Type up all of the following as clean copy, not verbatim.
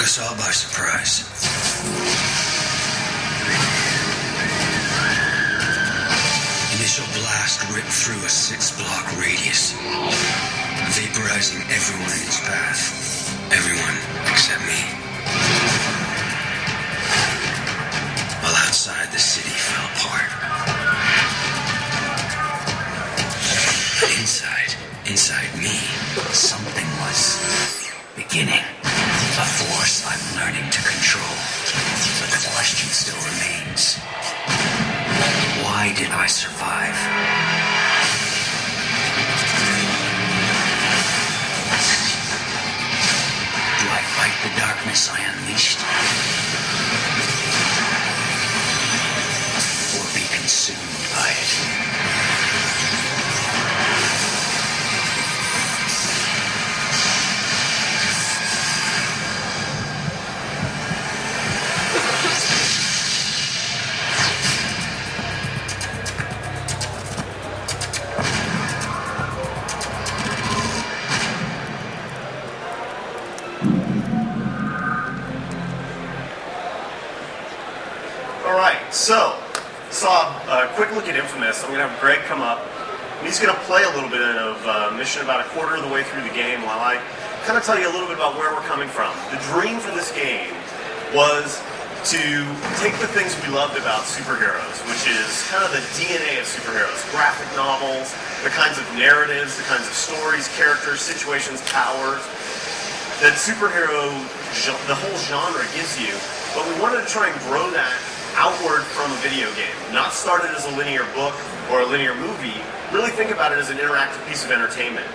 us all by surprise. Initial blast ripped through a 6-block radius, vaporizing everyone in its path. Everyone except me. While outside, the city fell apart. Inside me, something was beginning. A force I'm learning to control. But the question still remains. Why did I survive? Do I fight the darkness I unleashed? Or be consumed by it? So, saw a quick look at inFAMOUS. I'm going to have Greg come up, and he's going to play a little bit of mission about a quarter of the way through the game while I kind of tell you a little bit about where we're coming from. The dream for this game was to take the things we loved about superheroes, which is kind of the DNA of superheroes, graphic novels, the kinds of narratives, the kinds of stories, characters, situations, powers that superhero, the whole genre gives you, but we wanted to try and grow that outward from a video game. Not started as a linear book or a linear movie, really think about it as an interactive piece of entertainment.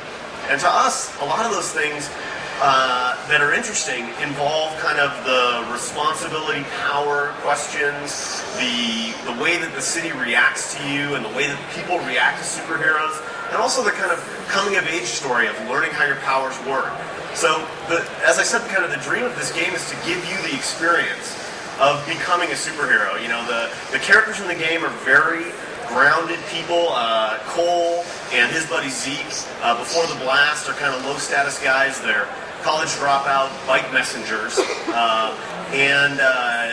And to us, a lot of those things that are interesting involve kind of the responsibility, power questions, the way that the city reacts to you and the way that people react to superheroes, and also the kind of coming of age story of learning how your powers work. So, as I said, kind of the dream of this game is to give you the experience of becoming a superhero. You know, the characters in the game are very grounded people. Cole and his buddy Zeke, before the blast, are kind of low-status guys. They're college dropout bike messengers. And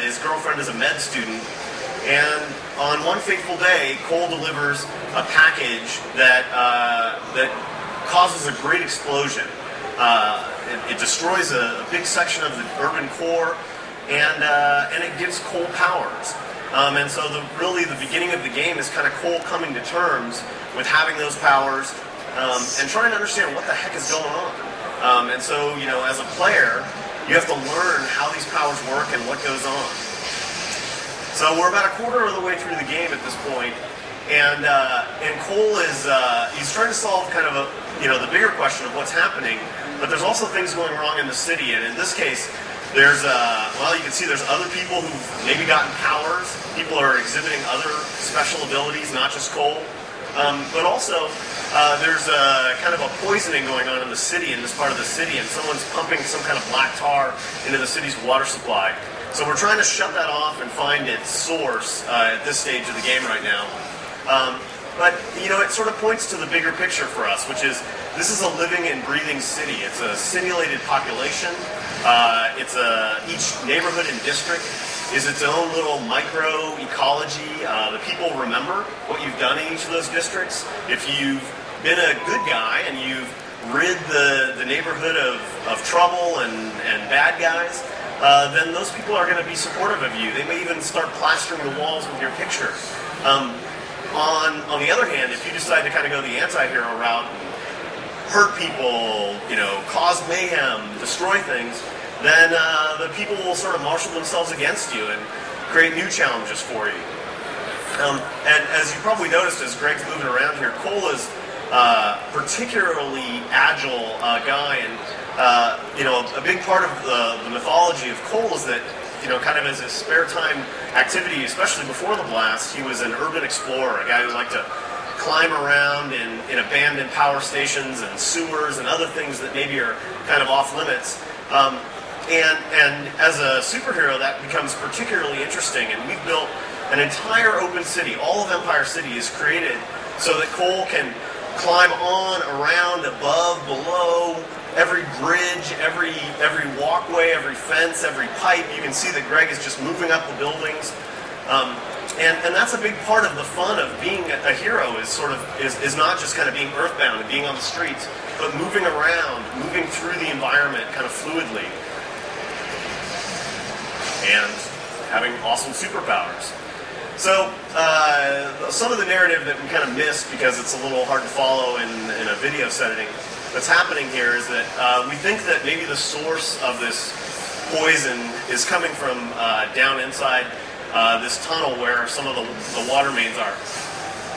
his girlfriend is a med student. And on one fateful day, Cole delivers a package that causes a great explosion. It destroys a big section of the urban core, and it gives Cole powers. And so really the beginning of the game is kind of Cole coming to terms with having those powers and trying to understand what the heck is going on. And so, you know, as a player, you have to learn how these powers work and what goes on. So we're about a quarter of the way through the game at this point, and Cole is he's trying to solve kind of the bigger question of what's happening, but there's also things going wrong in the city, and in this case, there's you can see there's other people who've maybe gotten powers. People are exhibiting other special abilities, not just Cole, but also there's kind of a poisoning going on in the city, in this part of the city, and someone's pumping some kind of black tar into the city's water supply. So we're trying to shut that off and find its source at this stage of the game right now. But, you know, it sort of points to the bigger picture for us, which is this is a living and breathing city. It's a simulated population. Each neighborhood and district is its own little micro ecology. The people remember what you've done in each of those districts. If you've been a good guy and you've rid the neighborhood of trouble and bad guys, then those people are going to be supportive of you. They may even start plastering the walls with your picture. On the other hand, if you decide to kind of go the anti-hero route, hurt people, you know, cause mayhem, destroy things, then the people will sort of marshal themselves against you and create new challenges for you. And as you probably noticed as Greg's moving around here, Cole is particularly agile guy, and a big part of the mythology of Cole is that, you know, kind of as his spare time activity, especially before the blast, he was an urban explorer, a guy who liked to climb around in abandoned power stations and sewers and other things that maybe are kind of off limits. And as a superhero, that becomes particularly interesting. And we've built an entire open city. All of Empire City is created so that Cole can climb on, around, above, below, every bridge, every walkway, every fence, every pipe. You can see that Greg is just moving up the buildings. And that's a big part of the fun of being a hero is not just kind of being earthbound and being on the streets, but moving around, moving through the environment kind of fluidly, and having awesome superpowers. So some of the narrative that we kind of missed because it's a little hard to follow in a video setting that's happening here is that we think that maybe the source of this poison is coming from down inside this tunnel where some of the water mains are.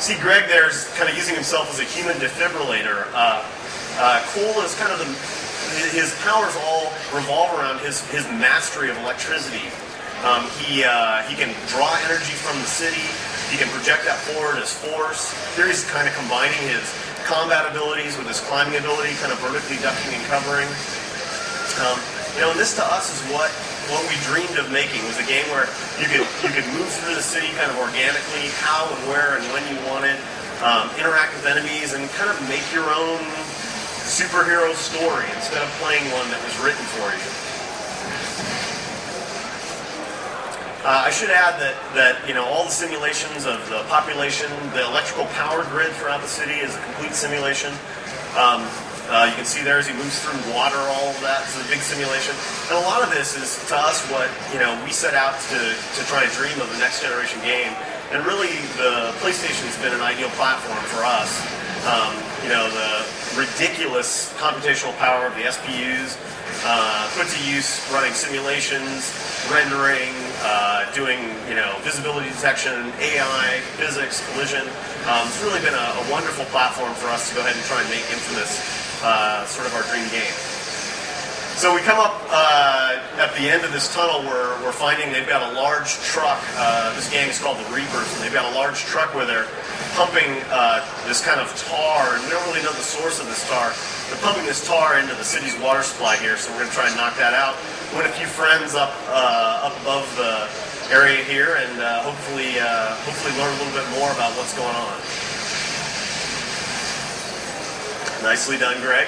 See, Greg there's kind of using himself as a human defibrillator. Cole is kind of his powers all revolve around his mastery of electricity. He can draw energy from the city. He can project that forward as force. Here he's kind of combining his combat abilities with his climbing ability, kind of vertically ducking and covering. And this to us is what we dreamed of making, was a game where you could move through the city kind of organically, how and where and when you wanted, interact with enemies, and kind of make your own superhero story instead of playing one that was written for you. I should add that all the simulations of the population, the electrical power grid throughout the city is a complete simulation. You can see there as he moves through water, all of that is a big simulation. And a lot of this is, to us, what we set out to try and dream of the next generation game. And really, the PlayStation's been an ideal platform for us. The ridiculous computational power of the SPUs, put to use running simulations, rendering, doing visibility detection, AI, physics, collision. It's really been a wonderful platform for us to go ahead and try and make inFAMOUS sort of our dream game. So we come up at the end of this tunnel where we're finding they've got a large truck. This gang is called the Reapers, and they've got a large truck where they're pumping this kind of tar, and we don't really know the source of this tar. They're pumping this tar into the city's water supply here, so we're going to try and knock that out. Win a few friends up above the area here, and hopefully learn a little bit more about what's going on. Nicely done, Greg.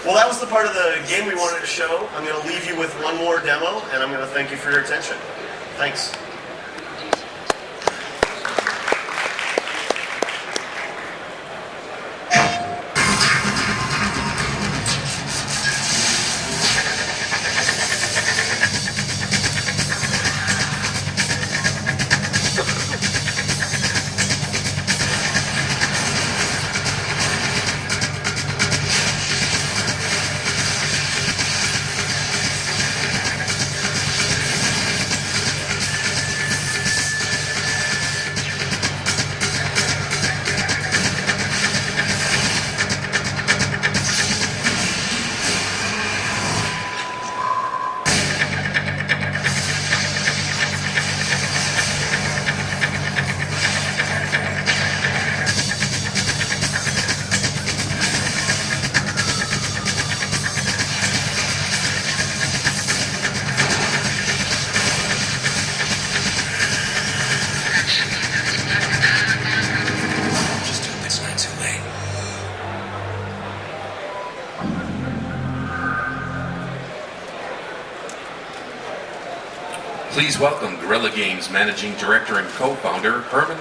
Well, that was the part of the game we wanted to show. I'm going to leave you with one more demo, and I'm going to thank you for your attention. Thanks. Please welcome Guerrilla Games Managing Director and Co-Founder Herman